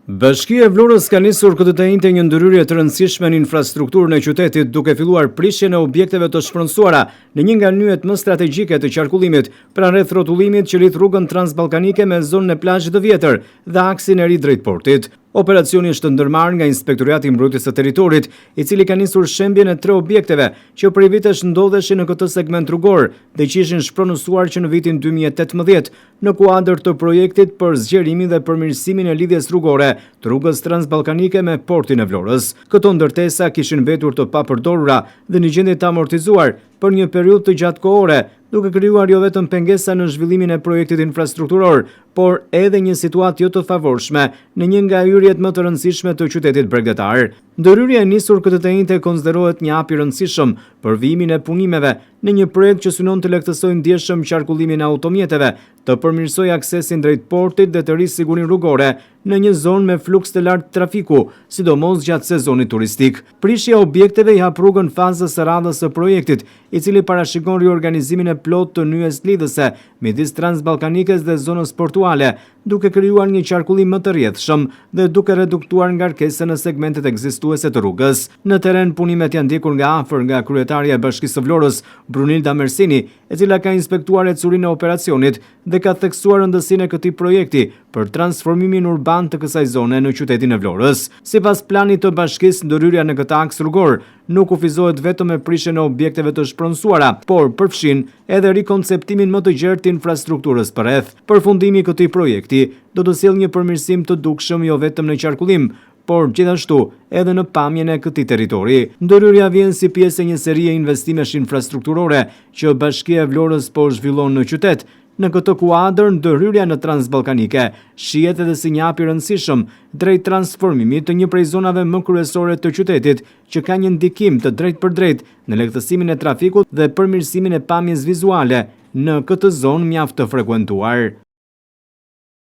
Bashkia e Vlorës ka nisur këtë të njëjtë një ndërhyrje të rëndësishme në infrastrukturën e qytetit, duke filluar prishjen e objekteve të shpronësuara në një nga nyjet më strategjike të qarkullimit, pranë rreth rrotullimit që lidh rrugën transballkanike me zonën e plazhit të vjetër dhe aksin e ri drejt portit. Operacioni është ndërmarrë nga Inspektorati i Mbrojtjes së Territorit, i cili ka nisur shembjen e 3 objekteve që prej vitesh ndodheshin në këtë segment rrugor dhe që ishin shpronësuar që në vitin 2018 në kuadër të projektit për zgjerimin dhe përmirësimin e lidhjes rrugore të rrugës transballkanike me portin e Vlorës. Këto ndërtesa kishin mbetur të papërdorura dhe në gjendje të amortizuar për një periudhë të gjatë kohore, duke krijuar jo vetëm pengesa në zhvillimin e projektit infrastrukturor, por edhe një situatë jo të favorshme në një nga hyrjet më të rëndësishme të qytetit bregdetar. Ndërhyrja e nisur këtë të njëjtë konsiderohet një hap i rëndësishëm për vijimin e punimeve në një projekt që synon të lehtësojë ndjeshëm qarkullimin e automjeteve, të përmirësojë aksesin drejt portit dhe të rrisë sigurinë rrugore në një zonë me fluks të lartë trafiku, sidomos gjatë sezonit turistik. Prishja e objekteve i hap rrugën fazës së radhës së projektit, i cili parashikon riorganizimin e plot të nyjes lidhëse midis transballkanikes dhe zonës portuale, duke krijuar një qarkullim më të rrjedhshëm dhe duke reduktuar ngarkesën në segmentet ekzistuese të rrugës. Në terren punimet janë ndjekur nga afër nga kryetaria e Bashkisë së Vlorës, Brunilda Mersini, e cila ka inspektuar ecurinë e operacionit dhe ka theksuar rëndësinë e këtij projekti për transformimin urban të kësaj zone në qytetin e Vlorës. Sipas planit të bashkisë, ndërhyrja në këtë aks rrugor nuk kufizohet vetëm me prishjen e objekteve të shpronësuara, por përfshin edhe rikonceptimin më të gjerë të infrastrukturës përreth. Përfundimi i këtij projekti do të sjellë një përmirësim të dukshëm jo vetëm në qarkullim, por gjithashtu edhe në pamjen e këtij territori. Ndërhyrja vjen si pjesë e një serie investimesh infrastrukturore që Bashkia e Vlorës po zhvillon në qytet. Në këtë kuadër, ndërhyrja në transballkanike shihet edhe si një hap i rëndësishëm drejt transformimit të një prej zonave më kryesore të qytetit, që ka një ndikim të drejtpërdrejtë në lehtësimin e trafikut dhe përmirësimin e pamjes vizuale në këtë zonë mjaft të frekuentuar.